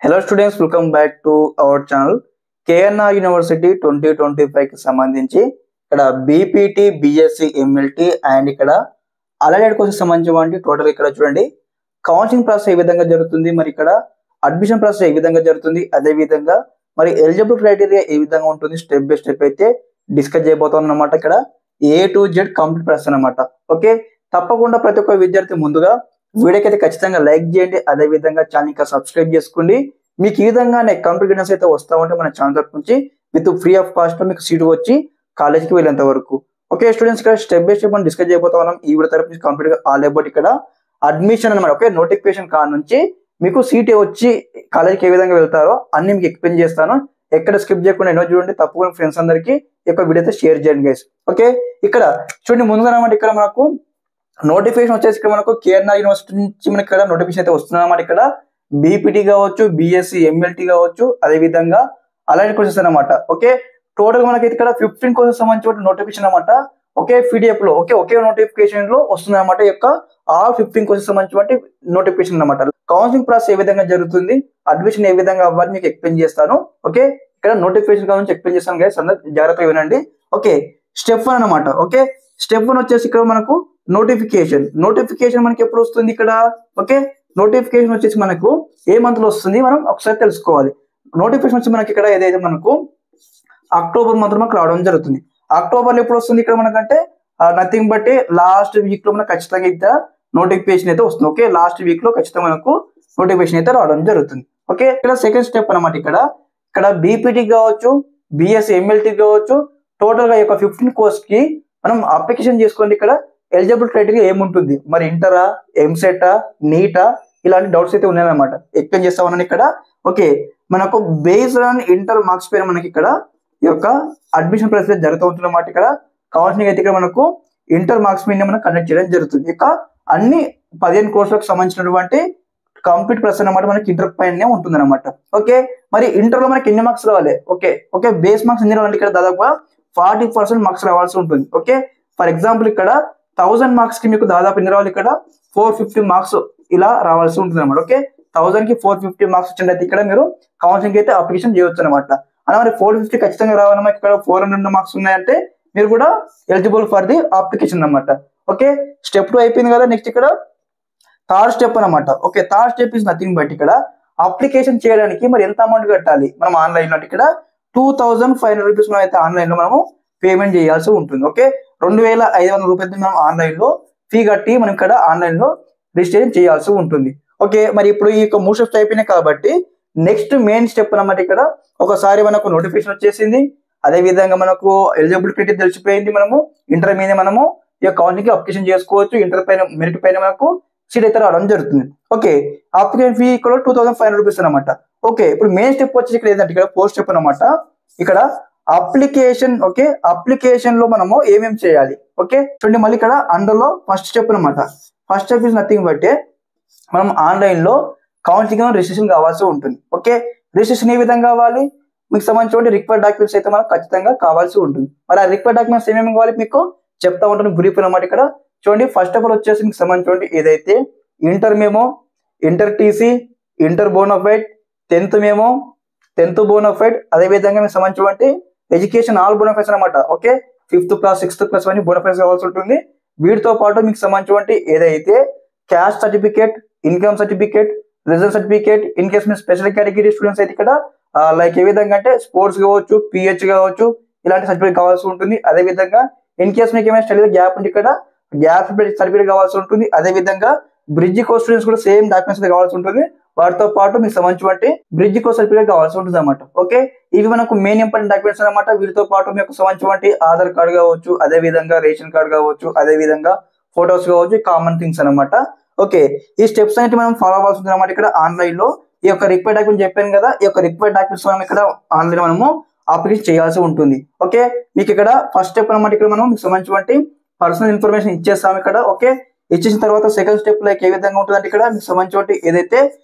Hello students, welcome back to our channel. KNR University 2025 కి సంబంధించి ఇక్కడ బీపీటీ, బీఎస్సీ, ఎంఎల్టీ అండ్ ఇక్కడ allied courses సంబంధించి టోటల్ ఇక్కడ చూడండి కౌన్సిలింగ్ ప్రాసెస్ ఏ విధంగా జరుగుతుంది, మరి ఇక్కడ అడ్మిషన్ ప్రాసెస్ ఏ విధంగా జరుగుతుంది, అదే విధంగా మరి ఎలిజిబుల్ క్రైటీరియా ఏ విధంగా ఉంటుంది స్టెప్ బై స్టెప్ అయితే డిస్కస్ చేయబోతున్నాం అన్నమాట. ఇక్కడ A to Z complete process అన్నమాట. ఓకే, తప్పకుండా ప్రతి ఒక్క విద్యార్థి ముందుగా వీడియోకి అయితే ఖచ్చితంగా లైక్ చేయండి, అదే విధంగా ఛానల్ సబ్స్క్రైబ్ చేసుకోండి. మీకు ఈ విధంగానే కంప్లీట్ గైడెన్స్ అయితే వస్తూ ఉంటే మన ఛానల్ తరపు నుంచి విత్ ఫ్రీ ఆఫ్ కాస్ట్ మీకు సీట్ వచ్చి కాలేజ్కి వెళ్ళేంత వరకు. ఓకే స్టూడెంట్స్, ఇక్కడ స్టెప్ బై స్టెప్ మనం డిస్కస్ చేయబోతా ఉన్నాం. ఈ వీడియో తరపు నుంచి కంప్లీట్ గా ఆల్ అబౌట్ ఇక్కడ అడ్మిషన్ అనమాట. ఓకే, నోటిఫికేషన్ కార్ నుంచి మీకు సీట్ వచ్చి కాలేజ్కి ఏ విధంగా వెళ్తారో అన్ని మీకు ఎక్స్ప్లెయిన్ చేస్తాను. ఎక్కడ స్కిప్ చేయకుండా ఎన్నో చూడండి, తప్పకుండా ఫ్రెండ్స్ అందరికి ఈ యొక్క వీడియో అయితే షేర్ చేయండి గైస్. ఓకే, ఇక్కడ చూడండి ముందుగా ఇక్కడ మనకు నోటిఫికేషన్ వచ్చేసి ఇక్కడ మనకు కేఎన్ఆర్ యూనివర్సిటీ నుంచి మనకి ఇక్కడ నోటిఫికేషన్ అయితే వస్తుంది అన్నమాట. ఇక్కడ బీపీటీ కావచ్చు, బిఎస్సి, ఎంఎల్టీ కావచ్చు, అదే విధంగా అలైడ్ కోర్సెస్ అనమాట. ఓకే, టోటల్ మనకి ఇక్కడ 15 కోర్సెస్ సంబంధించిన నోటిఫికేషన్ అనమాట. ఓకే, పీడిఎఫ్ లో ఒకే నోటిఫికేషన్ లో వస్తుంది అనమాట. యొక్క ఆల్ 15 కోర్సెస్ సంబంధించిన నోటిఫికేషన్ అనమాట. కౌన్సిలింగ్ ప్రాసెస్ ఏ విధంగా జరుగుతుంది, అడ్మిషన్ ఏ విధంగా అవ్వాలి మీకు ఎక్స్ప్లెయిన్ చేస్తాను. ఓకే, ఇక్కడ నోటిఫికేషన్ గురించి ఎక్స్ప్లెయిన్ చేస్తాను గైస్, అందరూ జాగ్రత్తగా వినండి. ఓకే, స్టెప్ 1 అనమాట. ఓకే, స్టెప్ 1 వచ్చేసి ఇక్కడ మనకు నోటిఫికేషన్ మనకి ఎప్పుడు వస్తుంది ఇక్కడ. ఓకే, నోటిఫికేషన్ వచ్చేసి మనకు ఏ మంత్ లో వస్తుంది మనం ఒకసారి తెలుసుకోవాలి. నోటిఫికేషన్ వచ్చి మనకి ఇక్కడ ఏదైతే మనకు అక్టోబర్ మంత్ మనకు రావడం జరుగుతుంది. అక్టోబర్ లో ఎప్పుడు వస్తుంది ఇక్కడ మనకంటే నథింగ్ బట్ లాస్ట్ వీక్ లో మనకు ఖచ్చితంగా అయితే నోటిఫికేషన్ అయితే వస్తుంది. ఓకే, లాస్ట్ వీక్ లో ఖచ్చితంగా మనకు నోటిఫికేషన్ అయితే రావడం జరుగుతుంది. ఓకే, ఇక్కడ సెకండ్ స్టెప్ అనమాట. ఇక్కడ బీపీటీ కావచ్చు, బిఎస్సి, ఎంఎల్టీ కావచ్చు, టోటల్ గా 15 కోర్స్ కి మనం అప్లికేషన్ చేసుకోండి. ఇక్కడ ఎలిజిబుల్ క్రైటీరియా ఏముంటుంది, మరి ఇంటరా, ఎంసెటా, నీటా, ఇలాంటి డౌట్స్ అయితే ఉన్నాయన్నమాట. ఎక్స్ప్లెయిన్ చేస్తా ఉన్నాను ఇక్కడ. ఓకే, మనకు బేస్డ్ ఆన్ ఇంటర్ మార్క్స్ పైన మనకి ఇక్కడ ఈ యొక్క అడ్మిషన్ ప్రాసెస్ జరుగుతూ ఉంటుంది అన్నమాట. ఇక్కడ కౌన్సిలింగ్ అయితే ఇక్కడ మనకు ఇంటర్ మార్క్స్ మీద మనం కండక్ట్ చేయడం జరుగుతుంది. ఇక అన్ని 15 కోర్సులకు సంబంధించినటువంటి కంప్లీట్ ప్రాసెస్ అన్నమాట మనకి ఇంటర్ పైన ఉంటుంది అనమాట. ఓకే, మరి ఇంటర్ లో మనకి ఎన్ని మార్క్స్ రావాలి? ఓకే, బేస్ మార్క్స్ ఎన్ని రావాలి? ఇక్కడ దాదాపుగా 40% మార్క్స్ రావాల్సి ఉంటుంది. ఓకే, ఫర్ ఎగ్జాంపుల్ ఇక్కడ 1000 మార్క్స్ కి మీకు దాదాపు ఎన్ని రావాలి? ఇక్కడ 450 మార్క్స్ ఇలా రావాల్సి ఉంటుంది అనమాట. ఓకే, 1000 కి 450 మార్క్స్ వచ్చినట్టు ఇక్కడ మీరు కౌన్సిలింగ్ అయితే అప్లికేషన్ చేయవచ్చు అనమాట. అలా మరి 450 ఖచ్చితంగా రావాలన్నమాట. ఇక్కడ 400 మార్క్స్ ఉన్నాయంటే మీరు కూడా ఎలిజిబుల్ ఫర్ ది అప్లికేషన్ అనమాట. ఓకే, స్టెప్ 2 అయిపోయింది కదా. నెక్స్ట్ ఇక్కడ థర్డ్ స్టెప్ అనమాట. Okay, third step is nothing but ఇక్కడ అప్లికేషన్ చేయడానికి మరి ఎంత అమౌంట్ కట్టాలి మనం ఆన్లైన్ లో. ఇక్కడ 2500 రూపీస్ మనం అయితే ఆన్లైన్ లో మనము పేమెంట్ చేయాల్సి ఉంటుంది. ఓకే, 2500 రూపాయలు మనం ఆన్లైన్ లో ఫీ కట్టి మనం ఇక్కడ ఆన్లైన్ లో రిజిస్ట్రేషన్ చేయాల్సి ఉంటుంది. ఓకే, మరి ఇప్పుడు ఈ యొక్క 3 స్టెప్స్ అయిపోయినాయి కాబట్టి నెక్స్ట్ మెయిన్ స్టెప్ అన్నమాట. ఇక్కడ ఒకసారి మనకు నోటిఫికేషన్ వచ్చేసింది, అదే విధంగా మనకు ఎలిజిబుల్ క్రైటీరియా తెలిసిపోయింది. మనము ఇంటర్ మీద మనము ఈ యొక్క కౌన్సిలింగ్ అప్లికేషన్ చేసుకోవచ్చు. ఇంటర్ పైన మెరిట్ పైన మనకు సీట్ అయితే రావడం జరుగుతుంది. ఓకే, అప్లికేషన్ ఫీ ఇక్కడ 2500 రూపీస్ అనమాట. ఓకే, ఇప్పుడు మెయిన్ స్టెప్ వచ్చేసి ఇక్కడ ఏంటంటే ఇక్కడ 4 స్టెప్ అనమాట. ఇక్కడ అప్లికేషన్. ఓకే, అప్లికేషన్ లో మనము ఏమేమి చేయాలి? ఓకే చూడండి, మళ్ళీ ఇక్కడ అందులో ఫస్ట్ స్టెప్ అనమాట. First step is nothing but మనం ఆన్లైన్ లో కౌన్సిలింగ్ రిజిస్ట్రేషన్ కావాల్సి ఉంటుంది. ఓకే, రిజిస్ట్రేషన్ ఏ విధంగా కావాలి? మీకు సంబంధించిన రిక్వైర్డ్ డాక్యుమెంట్స్ అయితే మనకు ఖచ్చితంగా కావాల్సి ఉంటుంది. మరి ఆ రిక్వైర్డ్ డాక్యుమెంట్స్ ఏమేమి కావాలి మీకు చెప్తా ఉంటాను బ్రీఫ్ అనమాట. ఇక్కడ చూడండి, ఫస్ట్ ఆఫ్ ఆల్ వచ్చేసి మీకు సంబంధించిన ఏదైతే inter memo, inter TC, inter bonafide, 10th memo, 10th bonafide, అదే విధంగా మీకు సంబంధించిన ఎడ్యుకేషన్ ఆల్ బోనఫైడ్స్ అనమాట. Okay, 5th class, 6th class అన్ని బోనఫైడ్స్ కావాల్సి ఉంటుంది. వీటితో పాటు మీకు సంబంధించిన ఏదైతే caste certificate, income certificate, result certificate, in case మీరు స్పెషల్ కేటగిరీ స్టూడెంట్స్ అయితే ఇక్కడ లైక్ ఏ విధంగా అంటే స్పోర్ట్స్ కావచ్చు, పిహెచ్ కావచ్చు, ఇలాంటి సర్టిఫికేట్ కావాల్సి ఉంటుంది. అదే విధంగా ఇన్ కేస్ మీకు ఏమైనా స్టడీ గ్యాప్ ఉంటే ఇక్కడ గ్యాప్ సర్టిఫికేట్ కావాల్సి ఉంటుంది. అదే విధంగా బ్రిడ్జ్ కోర్స్ స్టూడెంట్స్ కూడా సేమ్ డాక్యుమెంట్స్ కావాల్సి ఉంటుంది. వాటితో పాటు మీకు సంబంధించిన బ్రిడ్జ్ కోర్స్ సర్టిఫికేట్ కావాల్సి ఉంటుంది అనమాట. ఓకే, ఇవి మనకు మెయిన్ ఇంపార్టెంట్ డాక్యుమెంట్స్ అనమాట. వీటితో పాటు మీకు సంబంధించిన ఆధార్ కార్డు కావచ్చు, అదే విధంగా రేషన్ కార్డు కావచ్చు, అదే విధంగా ఫొటోస్ కావచ్చు, కామన్ థింగ్స్ అనమాట. ఓకే, ఈ స్టెప్స్ అనేది మనం ఫాలో అవ్వాల్సి ఉంటుంది అనమాట. ఇక్కడ ఆన్లైన్ లో ఈ యొక్క రిక్వైర్డ్ డాక్యుమెంట్ చెప్పాను కదా, ఈ యొక్క రిక్వైర్డ్ డాక్యుమెంట్స్ మనం ఇక్కడ ఆన్లైన్ మనము అప్లికేషన్ చేయాల్సి ఉంటుంది. ఓకే, మీకు ఇక్కడ ఫస్ట్ స్టెప్ అనమాట. ఇక్కడ మనం మీకు సంబంధించిన పర్సనల్ ఇన్ఫర్మేషన్ ఇచ్చేస్తాం ఇక్కడ. ఓకే, ఇచ్చేసిన తర్వాత సెకండ్ స్టెప్ లైక్ ఏ విధంగా ఉంటుందంటే ఇక్కడ మీకు సంబంధించిన ఏదైతే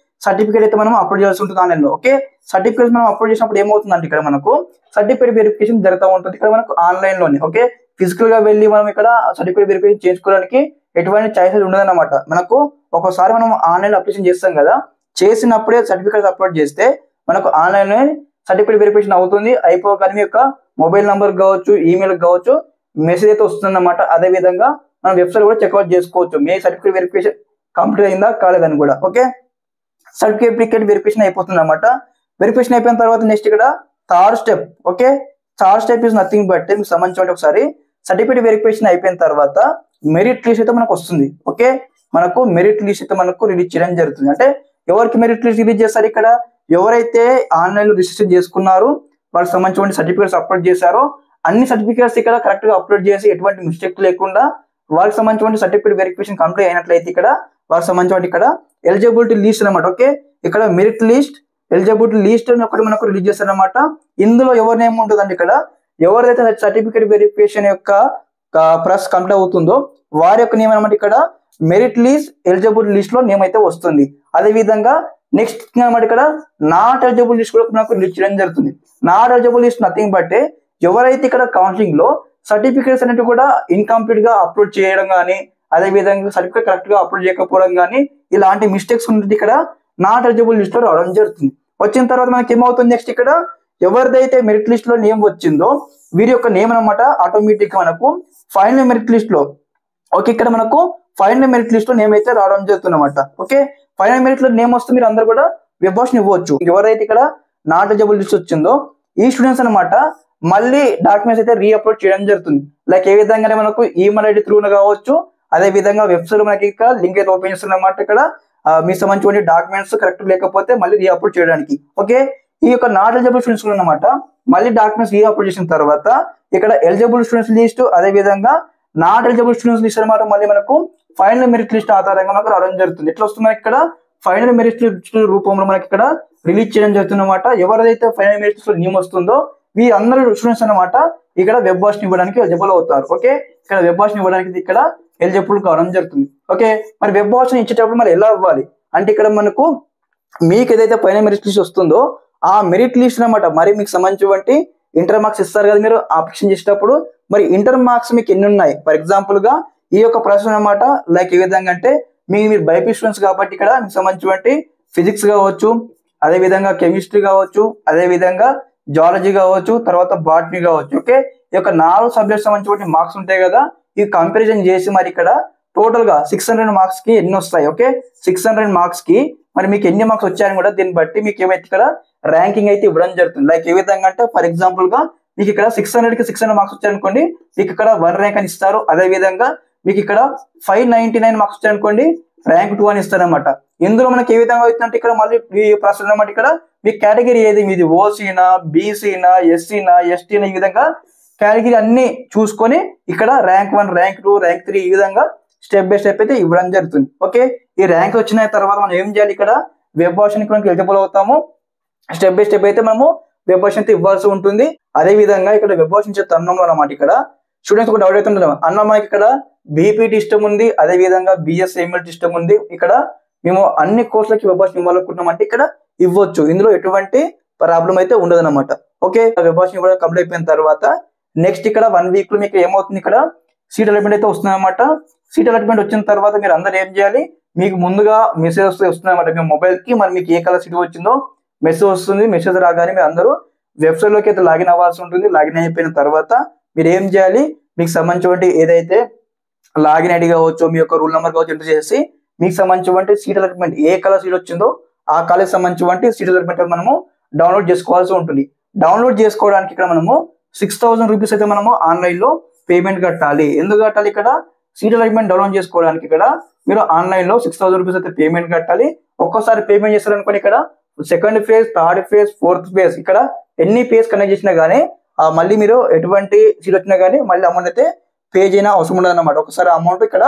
సర్టిఫికేట్ అయితే మనం అప్లోడ్ చేయాల్సి ఉంటుంది ఆన్లైన్ లో. ఓకే, సర్టిఫికేట్ మనం అప్లోడ్ చేసినప్పుడు ఏమవుతుందంటే ఇక్కడ మనకు సర్టిఫికేట్ వెరిఫికేషన్ జరుగుతూ ఉంటుంది ఇక్కడ మనకు ఆన్లైన్ లోనే. ఓకే, ఫిజికల్ గా వెళ్ళి మనం ఇక్కడ సర్టిఫికేట్ వెరిఫికేషన్ చేసుకోవడానికి ఎటువంటి ఛాయిసెస్ ఉండదన్నమాట. మనకు ఒకసారి మనం ఆన్లైన్ అప్లికేషన్ చేస్తాం కదా, చేసినప్పుడే సర్టిఫికేట్స్ అప్లోడ్ చేస్తే మనకు ఆన్లైన్లో సర్టిఫికేట్ వెరిఫికేషన్ అవుతుంది. అయిపోగానే మీ యొక్క మొబైల్ నంబర్ కావచ్చు, ఈమెయిల్ కావచ్చు మెసేజ్ అయితే వస్తుంది అన్నమాట. అదే విధంగా మనం వెబ్సైట్ కూడా చెక్అవుట్ చేసుకోవచ్చు మీ సర్టిఫికేట్ వెరిఫికేషన్ కంప్లీట్ అయిందా కాలేదని కూడా. ఓకే, సర్టిఫికేట్ వెరిఫికేషన్ అయిపోతుంది అన్నమాట. వెరిఫికేషన్ అయిపోయిన తర్వాత నెక్స్ట్ ఇక్కడ third step. Okay, third step is nothing but మీకు సంబంధించిన ఒకసారి సర్టిఫికేట్ వెరిఫికేషన్ అయిపోయిన తర్వాత మెరిట్ లిస్ట్ అయితే మనకు వస్తుంది. ఓకే, మనకు మెరిట్ లిస్ట్ అయితే మనకు రిలీజ్ చేయడం జరుగుతుంది. అంటే ఎవరికి మెరిట్ లిస్ట్ రిలీజ్ చేస్తారు ఇక్కడ, ఎవరైతే ఆన్లైన్ లో రిజిస్టర్ చేసుకున్నారో వాళ్ళకి సంబంధించిన సర్టిఫికేట్స్ అప్లోడ్ చేశారో అన్ని సర్టిఫికేట్స్ ఇక్కడ కరెక్ట్ గా అప్లోడ్ చేసి ఎటువంటి మిస్టేక్ లేకుండా వాళ్ళకి సంబంధించిన సర్టిఫికేట్ వెరిఫికేషన్ కంప్లీట్ అయినట్లయితే ఇక్కడ వాళ్ళకి సంబంధించిన ఇక్కడ ఎలిజిబిలిటీ లిస్ట్ అనమాట. ఓకే, ఇక్కడ మెరిట్ లిస్ట్, ఎలిజిబిలిటీ లిస్ట్ అని ఒకటి మనకు రిలీజ్ చేస్తారనమాట. ఇందులో ఎవరి నేమ్ ఉంటుందండి, ఇక్కడ ఎవరైతే సర్టిఫికేట్ వెరిఫికేషన్ యొక్క ప్రాసెస్ కంప్లీట్ అవుతుందో వారి యొక్క నేమ్ అనమాట. ఇక్కడ మెరిట్ లిస్ట్ ఎలిజిబిలిటీ లిస్ట్ లో నేమ్ అయితే వస్తుంది. అదే విధంగా నెక్స్ట్ అనమాట ఇక్కడ నాట్ ఎలిజిబుల్ లిస్ట్ కూడా నాకు రిలీజ్ చేయడం జరుగుతుంది. Not eligible list nothing but ఎవరైతే ఇక్కడ కౌన్సిలింగ్ లో సర్టిఫికేట్స్ అనేవి కూడా ఇన్కంప్లీట్ గా అప్లోడ్ చేయడం కానీ, అదే విధంగా సర్టిఫికేట్ కరెక్ట్ గా అప్లోడ్ చేయకపోవడం కానీ ఇలాంటి మిస్టేక్స్ ఉంటుంది ఇక్కడ నాట్ ఎలిజిబుల్ లిస్ట్ లో రావడం జరుగుతుంది. వచ్చిన తర్వాత మనకి ఏమవుతుంది, నెక్స్ట్ ఇక్కడ ఎవరిదైతే మెరిట్ లిస్ట్ లో నేమ్ వచ్చిందో వీరి యొక్క నేమ్ అనమాట ఆటోమేటిక్ గా మనకు ఫైనల్ మెరిట్ లిస్ట్ లో. ఓకే, ఇక్కడ మనకు ఫైనల్ మెరిట్ లిస్ట్ లో నేమ్ అయితే రావడం జరుగుతుంది అనమాట. ఓకే, ఫైనల్ మెరిట్ లో నేమ్ వస్తే మీరు అందరూ కూడా వెబ్ ఆప్షన్ ఇవ్వచ్చు. ఎవరైతే ఇక్కడ నాట్ ఎలిజిబుల్ లిస్ట్ వచ్చిందో ఈ స్టూడెంట్స్ అనమాట మళ్ళీ డాక్యుమెంట్స్ అయితే రీఅప్లోడ్ చేయడం జరుగుతుంది. లైక్ ఏ విధంగానే మనకు ఈమెయిల్ ఐడి త్రూ కావచ్చు, అదే విధంగా వెబ్సైట్ మనకి ఇక్కడ లింక్ అయితే ఓపెన్ చేస్తున్నమాట. ఇక్కడ మీకు సంబంధించిన డాక్యుమెంట్స్ కరెక్ట్ లేకపోతే మళ్ళీ రీఅప్లోడ్ చేయడానికి. ఓకే, ఈ యొక్క నాట్ ఎలిజిబుల్ స్టూడెంట్స్ అనమాట మళ్ళీ డాక్యుమెంట్స్ రీఅప్లోడ్ చేసిన తర్వాత ఇక్కడ ఎలిజిబుల్ స్టూడెంట్స్ లిస్ట్, అదే విధంగా నాట్ ఎలిజిబుల్ స్టూడెంట్స్ లిస్ట్ అనమాట మళ్ళీ మనకు ఫైనల్ మెరిట్ లిస్ట్ ఆధారంగా మనకు రావడం జరుగుతుంది. ఎట్లా వస్తుంది మనకి ఇక్కడ ఫైనల్ మెరిట్ లిస్ట్ రూపంలో మనకి ఇక్కడ రిలీజ్ చేయడం జరుగుతుంది అనమాట. ఎవరైతే ఫైనల్ మెరిట్ లిస్ట్ లో నేమ్ వస్తుందో ఈ అందరూ స్టూడెంట్స్ అనమాట ఇక్కడ వెబ్ ఆప్షన్ ఇవ్వడానికి ఎలిజిబుల్ అవుతారు. ఓకే, ఇక్కడ వెబ్ ఆప్షన్ ఇవ్వడానికి ఇక్కడ ఎలిజిబుల్ కావడం జరుగుతుంది. ఓకే, మరి వెబ్ ఆప్షన్ ఇచ్చేటప్పుడు మరి ఎలా ఇవ్వాలి అంటే ఇక్కడ మనకు మీకు ఏదైతే ఫైనల్ మెరిట్ లిస్ట్ వస్తుందో ఆ మెరిట్ లిస్ట్ అనమాట మరి మీకు సంబంధించి ఇంటర్ మార్క్స్ ఇస్తారు కదా మీరు అప్లికేషన్ చేసేటప్పుడు, మరి ఇంటర్ మార్క్స్ మీకు ఎన్ని ఉన్నాయి. ఫర్ ఎగ్జాంపుల్ గా ఈ యొక్క ప్రాసెస్ అనమాట లైక్ ఏ విధంగా అంటే మీరు బైపీ స్టూడెంట్స్ కాబట్టి ఇక్కడ మీకు సంబంధించి ఫిజిక్స్ కావచ్చు, అదే విధంగా కెమిస్ట్రీ కావచ్చు, అదే విధంగా జువాలజీ కావచ్చు, తర్వాత బాటనీ కావచ్చు. ఓకే, ఈ యొక్క 4 సబ్జెక్ట్స్ సంబంధించి మార్క్స్ ఉంటాయి కదా, ఈ కంపారిజన్ చేసి మరి ఇక్కడ టోటల్ గా 600 మార్క్స్ కి ఎన్ని వస్తాయి. ఓకే, 600 మార్క్స్ కి మరి మీకు ఎన్ని మార్క్స్ వచ్చాయని కూడా దీన్ని బట్టి మీకు ఏమైతే ఇక్కడ ర్యాంకింగ్ అయితే ఇవ్వడం జరుగుతుంది. లైక్ ఏ విధంగా అంటే ఫర్ ఎగ్జాంపుల్ గా మీకు ఇక్కడ 600 కి 600 మార్క్స్ వచ్చాయనుకోండి మీకు ఇక్కడ 1 ర్యాంక్ అని ఇస్తారు. అదే విధంగా మీకు ఇక్కడ 599 మార్క్స్ వచ్చాయనుకోండి ర్యాంక్ 2 అని ఇస్తారు అనమాట. ఇందులో మనకి ఏ విధంగా అవుతుందంటే ఇక్కడ మళ్ళీ ఈ ప్రాసెస్ అనమాట ఇక్కడ మీ కేటగిరీ ఏది మీది ఓసీనా, బీసీనా, ఎస్సీనా, ఎస్టీనా ఈ విధంగా కేటగిరీ అన్ని చూసుకొని ఇక్కడ ర్యాంక్ 1, ర్యాంక్ 2, ర్యాంక్ 3 ఈ విధంగా స్టెప్ బై స్టెప్ అయితే ఇవ్వడం జరుగుతుంది. ఓకే, ఈ ర్యాంక్ వచ్చిన తర్వాత మనం ఏం చేయాలి, ఇక్కడ వెబ్ ఆప్షన్ కి ఎలిజిబుల్ అవుతాము. స్టెప్ బై స్టెప్ అయితే మనము వెబ్ ఆప్షన్ అయితే ఇవ్వాల్సి ఉంటుంది. అదే విధంగా ఇక్కడ వెబ్ ఆప్షన్ ఇచ్చే తరుణంలో అనమాట ఇక్కడ స్టూడెంట్స్ కూడా డౌట్ అవుతుంది అన్న మనకి ఇక్కడ బీపీటీ ఇష్టం ఉంది, అదే విధంగా బిఎస్ఎంఎల్ ఇష్టం ఉంది, ఇక్కడ మేము అన్ని కోర్సులకి వెబ్ ఆప్షన్ ఇవ్వాలనుకుంటున్నాం అంటే ఇక్కడ ఇవ్వచ్చు. ఇందులో ఎటువంటి ప్రాబ్లం అయితే ఉండదు అనమాట. ఓకే, వెబ్ ఆప్షన్ ఇవ్వడం కంప్లీట్ అయిపోయిన తర్వాత నెక్స్ట్ ఇక్కడ 1 వీక్ లో మీకు ఏమవుతుంది, ఇక్కడ సీట్ అలాట్మెంట్ అయితే వస్తుంది అనమాట. సీట్ అలాట్మెంట్ వచ్చిన తర్వాత మీరు అందరూ ఏం చేయాలి, మీకు ముందుగా మెసేజ్ వస్తుంది అనమాట మీ మొబైల్ కి. మరి మీకు ఏ కలర్ సీట్ వచ్చిందో మెసేజ్ వస్తుంది. మెసేజ్ రాగానే మీరు అందరూ వెబ్సైట్ లోకి అయితే లాగిన్ అవ్వాల్సి ఉంటుంది. లాగిన్ అయిపోయిన తర్వాత మీరు ఏం చేయాలి, మీకు సంబంధించిన ఏదైతే లాగిన్ ఐడి కావచ్చు, మీ యొక్క రూల్ నెంబర్ కావచ్చు ఎంటర్ చేసి మీకు సంబంధించిన సీట్ అలాట్మెంట్ ఏ కలర్ సీట్ వచ్చిందో ఆ కాలేజ్ సంబంధించిన సీట్ అలాట్మెంట్ మనము డౌన్లోడ్ చేసుకోవాల్సి ఉంటుంది. డౌన్లోడ్ చేసుకోవడానికి ఇక్కడ మనము 6000 రూపీస్ అయితే మనము ఆన్లైన్ లో పేమెంట్ కట్టాలి. ఎందుకు కట్టాలి, ఇక్కడ సీట్ అలాట్మెంట్ డౌన్లోడ్ చేసుకోవడానికి ఇక్కడ మీరు ఆన్లైన్ లో 6000 రూపీస్ అయితే పేమెంట్ కట్టాలి. ఒక్కోసారి పేమెంట్ చేస్తారనుకోండి ఇక్కడ second phase, third phase, fourth phase ఇక్కడ ఎన్ని ఫేజ్ కనెక్ట్ చేసినా గానీ మళ్ళీ మీరు ఎటువంటి సీట్ వచ్చినా గానీ మళ్ళీ అమౌంట్ అయితే పే చేయన అవసరం ఉండదు అనమాట. ఒకసారి అమౌంట్ ఇక్కడ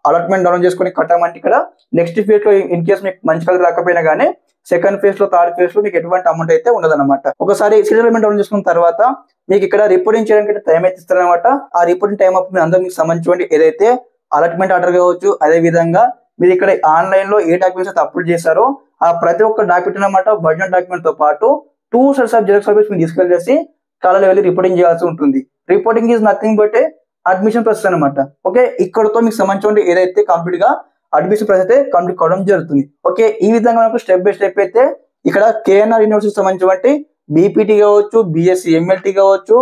అలాట్మెంట్ డౌన్లోడ్ చేసుకొని కట్టామంటే ఇక్కడ నెక్స్ట్ ఫేజ్ లో ఇన్ కేసు మీకు మంచి కలర్ రాకపోయినా గానీ సెకండ్ ఫేజ్ లో, థర్డ్ ఫేజ్ లో మీకు ఎటువంటి అమౌంట్ అయితే ఉండదు అనమాట. ఒకసారి సీట్ అలాట్మెంట్ డౌన్లోడ్ చేసుకున్న తర్వాత మీకు ఇక్కడ రిపోర్టింగ్ చేయడానికి టైం అయితే ఇస్తారనమాట. ఆ రిపోర్టింగ్ టైం అప్పుడు అందరూ మీకు సంబంధించిన ఏదైతే అలాట్మెంట్ ఆర్డర్ కావచ్చు, అదే విధంగా మీరు ఇక్కడ ఆన్లైన్ లో ఏ డాక్యుమెంట్స్ అయితే అప్లోడ్ చేశారో ఆ ప్రతి ఒక్క డాక్యుమెంట్ అనమాట ఒరిజినల్ డాక్యుమెంట్ తో పాటు 2 సెట్స్ ఆఫ్ జిరాక్స్ కాపీస్ మీరు తీసుకెళ్ళేసి కాలేజీలో వెళ్ళి రిపోర్టింగ్ చేయాల్సి ఉంటుంది. Reporting is nothing but admission process అనమాట. ఓకే, ఇక్కడతో మీకు సంబంధించిన ఏదైతే కంప్లీట్ గా అడ్మిషన్ ప్రాసెస్ అయితే కంప్లీట్ కావడం జరుగుతుంది. ఓకే, ఈ విధంగా మనకు స్టెప్ బై స్టెప్ అయితే ఇక్కడ కేఎన్ఆర్ యూనివర్సిటీ సంబంధించినటువంటి బీపీటీ కావచ్చు, బిఎస్సి ఎంఎల్టీ కావచ్చు,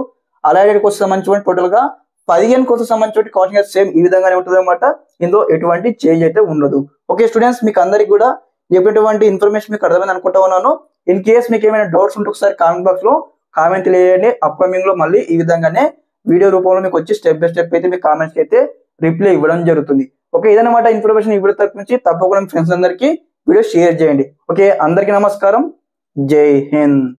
అలైడెడ్ కోర్స్ సంబంధించిన టోటల్ గా 15 కోర్సు సంబంధించిన కౌన్సిలింగ్ సేమ్ ఈ విధంగానే ఉంటుంది అనమాట. ఇందులో ఎటువంటి చేంజ్ అయితే ఉండదు. ఓకే స్టూడెంట్స్, మీకు అందరికి కూడా చెప్పినటువంటి ఇన్ఫర్మేషన్ మీకు అర్థమైంది అనుకుంటా ఉన్నాను. ఇన్ కేస్ మీకు ఏమైనా డౌట్స్ ఉంటే ఒకసారి కామెంట్ బాక్స్ లో కామెంట్ తెలియజేయండి. అప్కమింగ్ లో మళ్ళీ ఈ విధంగానే వీడియో రూపంలో మీకు వచ్చి స్టెప్ బై స్టెప్ అయితే మీ కామెంట్స్ అయితే రిప్లై ఇవ్వడం జరుగుతుంది. ఓకే, ఇదన్నమాట ఇన్ఫర్మేషన్. ఈ వీడియో తరపు నుంచి తప్పకుండా ఫ్రెండ్స్ అందరికీ వీడియో షేర్ చేయండి. ఓకే, అందరికీ నమస్కారం. జై హింద్.